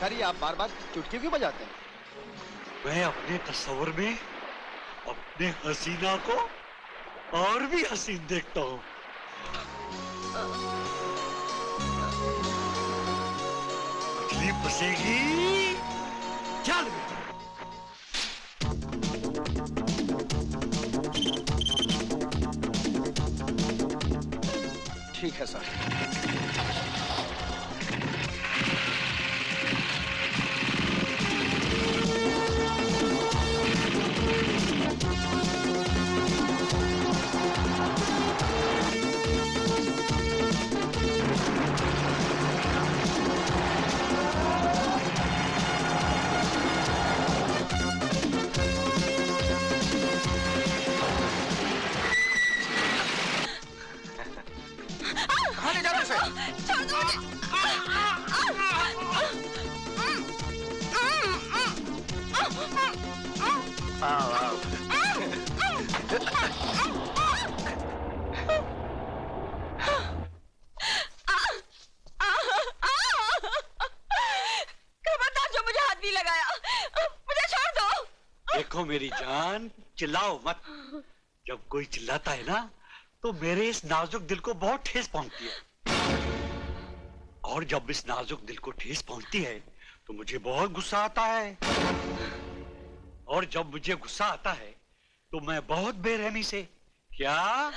अरे आप बार बार चुटकी क्यों बजाते हैं? मैं अपने तस्वीर में अपने हसीना को और भी हसीन देखता हूँ। मछली फंसेगी। चल ठीक है सर। देखो मेरी जान, चिल्लाओ मत। जब कोई चिल्लाता है ना तो मेरे इस नाजुक दिल को बहुत ठेस पहुंचती है, और जब इस नाजुक दिल को ठेस पहुंचती है तो मुझे बहुत गुस्सा आता है, और जब मुझे गुस्सा आता है तो मैं बहुत बेरहमी से, क्या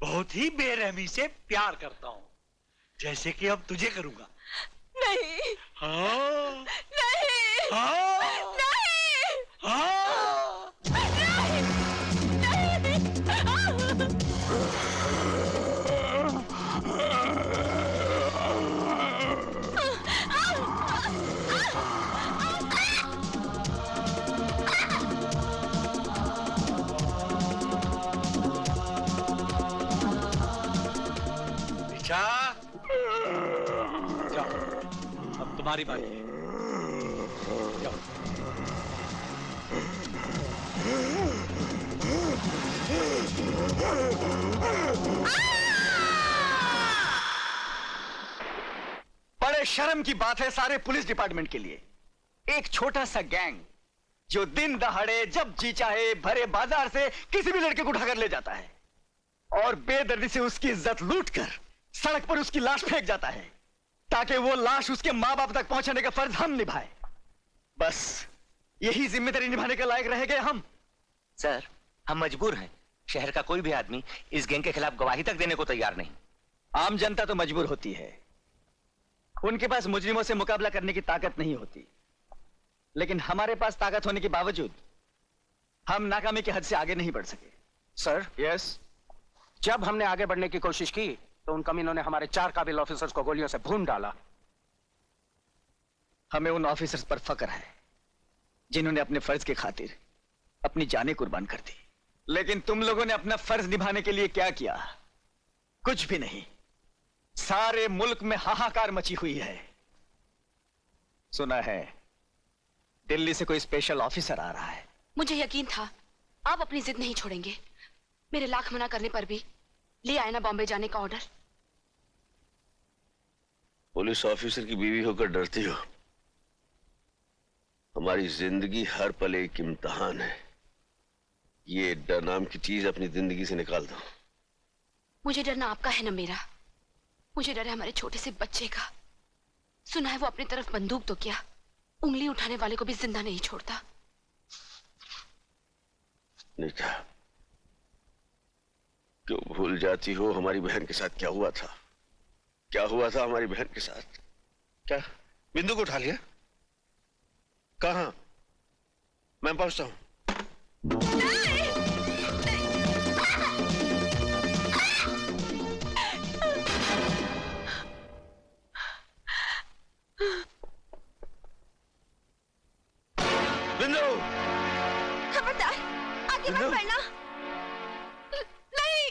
बहुत ही बेरहमी से प्यार करता हूँ, जैसे कि अब तुझे करूंगा। नहीं। हाँ नहीं। हाँ नहीं। हाँ नहीं। निशा, जाओ, अब तुम्हारी बारी है। जाओ। बड़े शर्म की बात है सारे पुलिस डिपार्टमेंट के लिए। एक छोटा सा गैंग जो दिन दहाड़े जब जी चाहे भरे बाजार से किसी भी लड़के को उठाकर ले जाता है और बेदर्दी से उसकी इज्जत लूटकर सड़क पर उसकी लाश फेंक जाता है ताकि वो लाश उसके माँ बाप तक पहुंचाने का फर्ज हम निभाए। बस यही जिम्मेदारी निभाने के लायक रह गए हम। सर, हम मजबूर हैं। शहर का कोई भी आदमी इस गैंग के खिलाफ गवाही तक देने को तैयार नहीं। आम जनता तो मजबूर होती है, उनके पास मुजरिमों से मुकाबला करने की ताकत नहीं होती, लेकिन हमारे पास ताकत होने के बावजूद हम नाकामी की हद से आगे नहीं बढ़ सके। Sir, yes. जब हमने आगे बढ़ने की कोशिश की तो उन कमीनों ने हमारे 4 काबिल ऑफिसर्स को गोलियों से भून डाला। हमें उन ऑफिसर्स पर फक्र है जिन्होंने अपने फर्ज की खातिर अपनी जानें कुर्बान कर दी, लेकिन तुम लोगों ने अपना फर्ज निभाने के लिए क्या किया? कुछ भी नहीं। सारे मुल्क में हाहाकार मची हुई है। सुना है दिल्ली से कोई स्पेशल ऑफिसर आ रहा है। मुझे यकीन था आप अपनी जिद नहीं छोड़ेंगे। मेरे लाख मना करने पर भी ले आए ना बॉम्बे जाने का ऑर्डर। पुलिस ऑफिसर की बीवी होकर डरती हो? हमारी जिंदगी हर पल एक इम्तिहान है। ये डर नाम की चीज अपनी जिंदगी से निकाल दो। मुझे डरना आपका है ना मेरा। मुझे डर है हमारे छोटे से बच्चे का। सुना है वो अपनी तरफ बंदूक तो क्या, उंगली उठाने वाले को भी जिंदा नहीं छोड़ता। निशा, क्यों भूल जाती हो हमारी बहन के साथ क्या हुआ था? क्या हुआ था हमारी बहन के साथ? क्या बिंदु को उठा लिया? कहां? मैं पहुंचता हूं। बिंदु, खबरदार, आगे मत बढ़ना। नहीं,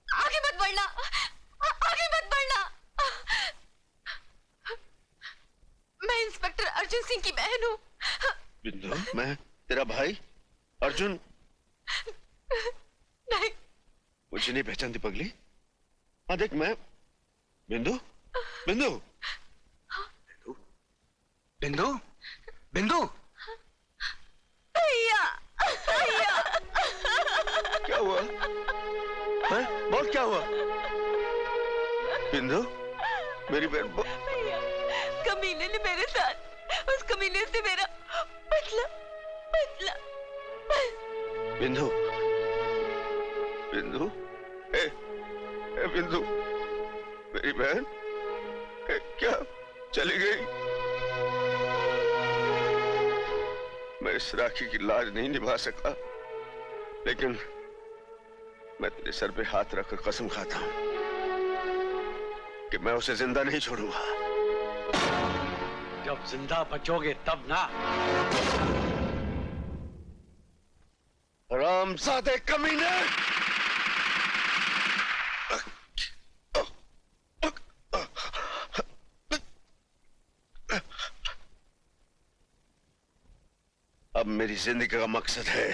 आगे मत बढ़ना, आगे मत बढ़ना। मैं इंस्पेक्टर अर्जुन सिंह की बहन हूँ। बिंदु, मैं तेरा भाई अर्जुन। नहीं, मुझे नहीं पहचानती पगली? हाँ देख, मैं बिंदु। बिंदु, बिंदु, बिंदु, भैया, भैया। क्या हुआ? हैं? बोल, क्या हुआ? बिंदु, मेरी बहन। भैया, कमीने ने मेरे साथ, उस कमीने से मेरा बदला, बदला। बिंदु, बिंदु, ए बिंदु, मेरी बहन क्या चली गई? मैं इस राखी की लाज नहीं निभा सका, लेकिन मैं तेरे सर पे हाथ रखकर कसम खाता हूं कि मैं उसे जिंदा नहीं छोड़ूंगा। जब जिंदा बचोगे तब ना। हरामजादे कमीने! अब मेरी जिंदगी का मकसद है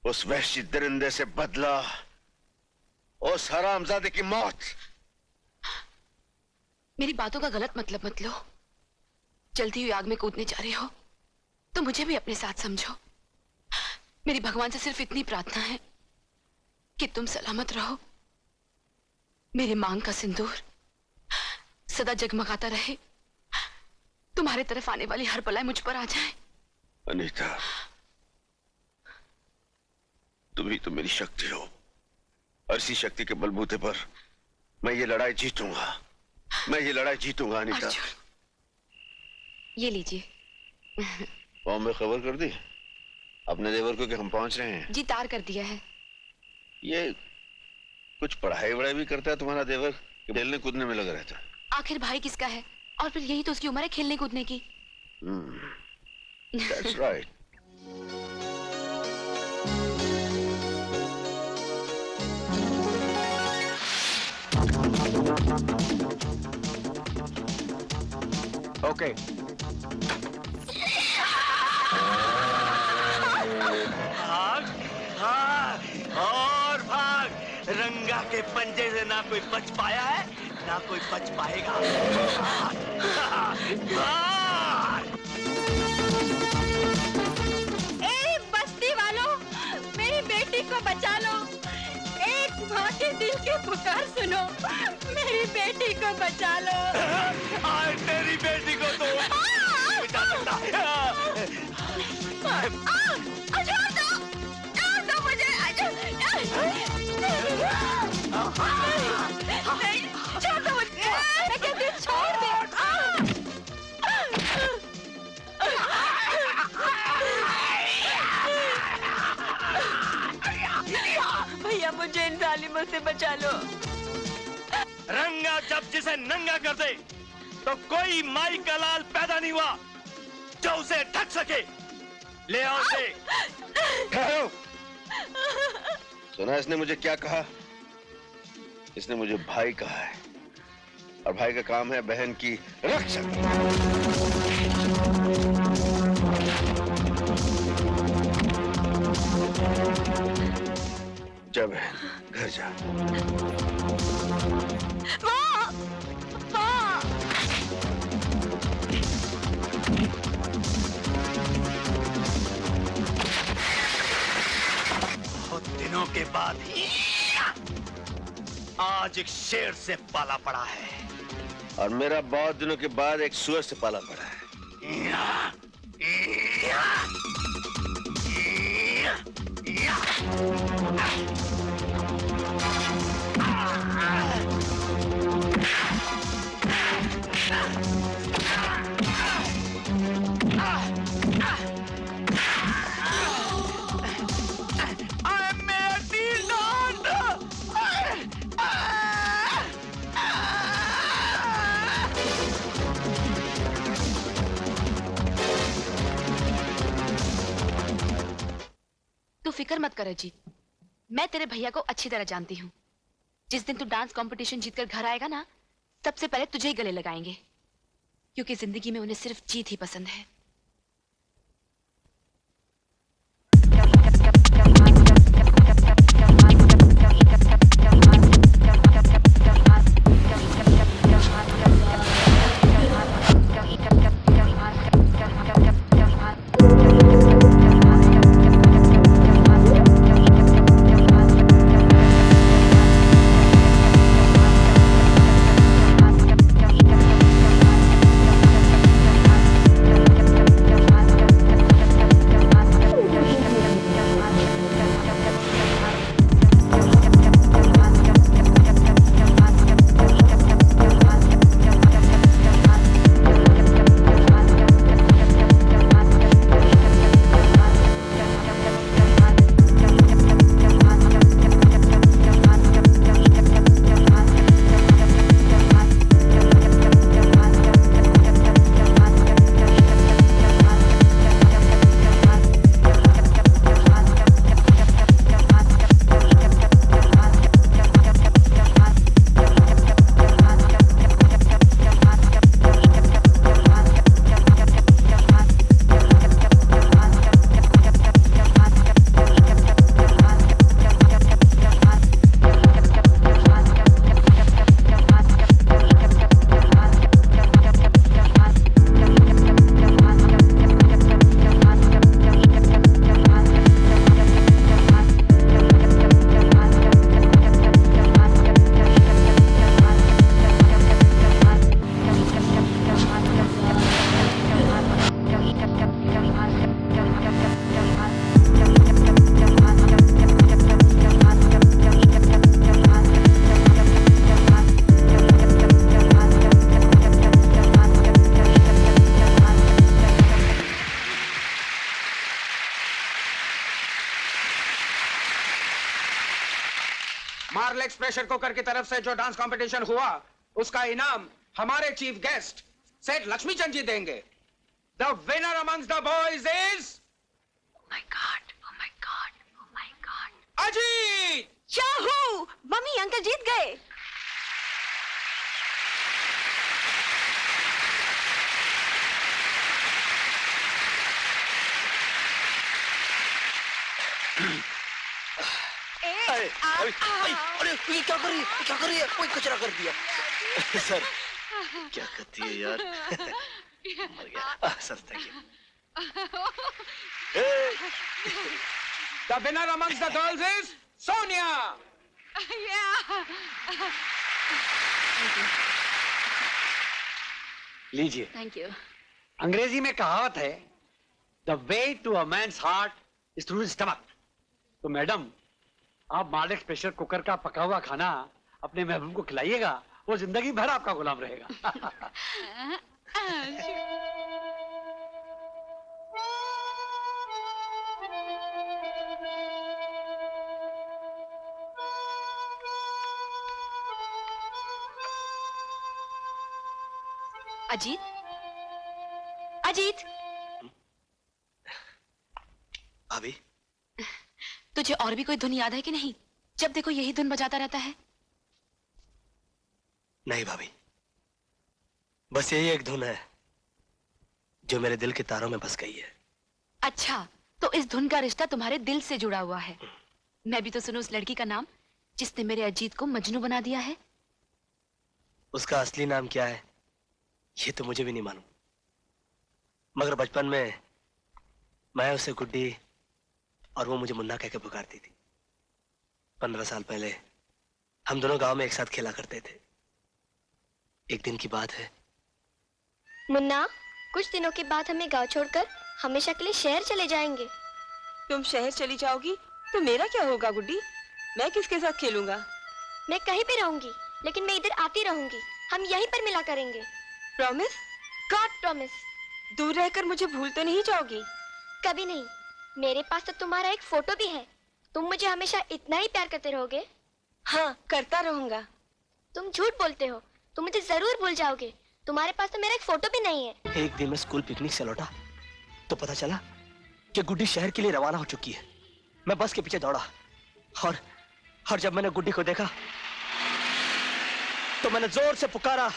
उस वहशी दरिंदे से बदला, उस हरामजादे की मौत। मेरी बातों का गलत मतलब मत लो। जल्दी हुई आग में कूदने जा रहे हो तो मुझे भी अपने साथ समझो। मेरी भगवान से सिर्फ इतनी प्रार्थना है कि तुम सलामत रहो। मेरे मांग का सिंदूर सदा जगमगाता रहे। तुम्हारे तरफ आने वाली हर बलाई मुझ पर आ जाए। अनीता, तुम ही तो मेरी शक्ति हो, और इसी शक्ति के बलबूते पर मैं ये लड़ाई जीतूंगा। मैं ये लड़ाई जीतूंगा अनीता। अर्जुन, ये लीजिए। बॉम्बे खबर कर दी अपने देवर को कि हम पहुंच रहे हैं? जी, तार कर दिया है। ये कुछ पढ़ाई वढ़ाई भी करता है तुम्हारा देवर, कि खेलने कूदने में लगा रहता है? आखिर भाई किसका है, और फिर यही तो उसकी उम्र है खेलने कूदने की। That's right. ओके। भाग, भाग और भाग। रंगा के पंजे से ना कोई बच पाया है, ना कोई बच पाएगा। भाग। ए बस्ती वालों, मेरी बेटी को बचा लो। एक माँ के दिल की पुकार सुनो, मेरी बेटी को बचा लो। आज तेरी बेटी को तो बचा सकता। छोड़ दो मुझे। नहीं, छोड़ दो मुझे। मैं कहती हूँ छोड़ दे। भैया, मुझे इन जालिमों से बचा लो। रंगा जब जिसे नंगा कर दे तो कोई माई का लाल पैदा नहीं हुआ जो उसे ढक सके। ले आओ उसे। ठहरो। सुना इसने मुझे क्या कहा? इसने मुझे भाई कहा है, और भाई का काम है बहन की रक्षा। जा बहन, घर जा। बहुत दिनों के बाद आज एक शेर से पाला पड़ा है, और मेरा बहुत दिनों के बाद एक सुअर से पाला पड़ा है। फिक्र मत कर अजीत, मैं तेरे भैया को अच्छी तरह जानती हूँ। जिस दिन तू डांस कंपटीशन जीतकर घर आएगा ना, सबसे पहले तुझे ही गले लगाएंगे, क्योंकि जिंदगी में उन्हें सिर्फ जीत ही पसंद है। मार्लेक्स प्रेशर कुकर की तरफ से जो डांस कंपटीशन हुआ, उसका इनाम हमारे चीफ गेस्ट सेठ लक्ष्मीचंद जी देंगे। The winner amongst the boys is Oh my God, oh my God, oh my God. Ajit. Yahoo! Mummy uncle जीत गए। अरे ये क्या कर रही है? क्या कर रही है? कोई कचरा कर दिया। सर क्या करती है यार। मर गया sir, thank you. The winner amongst the girls is Sonia. लीजिए। Thank you. अंग्रेजी में कहावत है, the way to a man's heart is through his stomach. तो मैडम, आप मार्लेक्स प्रेशर कुकर का पका हुआ खाना अपने महबूब को खिलाइएगा, वो जिंदगी भर आपका गुलाम रहेगा। अजीत, अजीत, अभी तुझे और भी कोई धुन याद है कि नहीं? जब देखो यही धुन बजाता रहता है। नहीं भाभी, बस यही एक धुन है जो मेरे दिल के तारों में बस गई है। अच्छा, तो इस धुन का रिश्ता तुम्हारे दिल से जुड़ा हुआ है। मैं भी तो सुनूं उस लड़की का नाम जिसने मेरे अजीत को मजनू बना दिया है। उसका असली नाम क्या है ये तो मुझे भी नहीं मालूम, मगर बचपन में मैं उसे गुड्डी और वो मुझे मुन्ना कह के पुकारती थी। 15 साल पहले हम दोनों गांव में एक साथ खेला करते थे। एक दिन की बात है। मुन्ना, कुछ दिनों के बाद हमें गांव छोड़कर हमेशा के लिए शहर चले जाएंगे। तुम शहर चली जाओगी तो मेरा क्या होगा गुड्डी? मैं किसके साथ खेलूंगा? मैं कहीं भी रहूंगी, लेकिन मैं इधर आती रहूंगी। हम यहीं पर मिला करेंगे। प्रॉमिस? God promise. दूर रहकर मुझे भूल तो नहीं जाओगी? कभी नहीं। मेरे पास तो तुम्हारा एक फोटो भी है। तुम मुझे हमेशा इतना ही प्यार करते रहोगे? हाँ, करता रहूंगा। तुम झूठ बोलते हो। तुम मुझे जरूर भूल जाओगे। तुम्हारे पास तो मेरा एक फोटो भी नहीं है। एक दिन मैं स्कूल पिकनिक से लौटा तो पता चला कि गुड्डी शहर के लिए रवाना हो चुकी है। मैं बस के पीछे दौड़ा और जब मैंने गुड्डी को देखा तो मैंने जोर से पुकारा,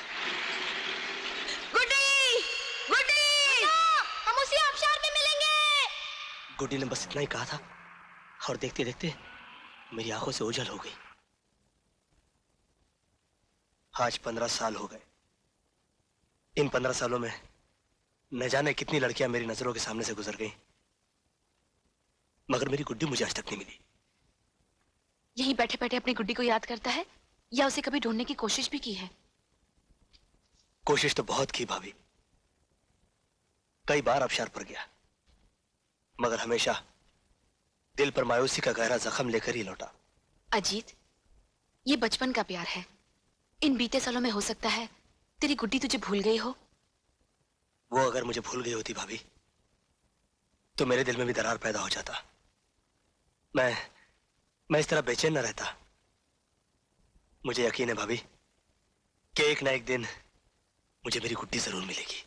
गुड्डी, गुड्डी! हम उसी आबशार में मिलेंगे। गुड्डी ने बस इतना ही कहा था और देखते देखते मेरी आंखों से ओझल हो गई। आज 15 साल हो गए। इन 15 सालों में न जाने कितनी लड़कियां मेरी नजरों के सामने से गुजर गईं, मगर मेरी गुड्डी मुझे आज तक नहीं मिली। यहीं बैठे बैठे अपनी गुड्डी को याद करता है या उसे कभी ढूंढने की कोशिश भी की है? कोशिश तो बहुत की भाभी, कई बार आबशार पर गया, मगर हमेशा दिल पर मायूसी का गहरा जख्म लेकर ही लौटा। अजीत, ये बचपन का प्यार है। इन बीते सालों में हो सकता है तेरी गुड्डी तुझे भूल गई हो। वो अगर मुझे भूल गई होती भाभी, तो मेरे दिल में भी दरार पैदा हो जाता। मैं इस तरह बेचैन न रहता। मुझे यकीन है भाभी कि एक ना एक दिन मुझे मेरी गुड्डी जरूर मिलेगी।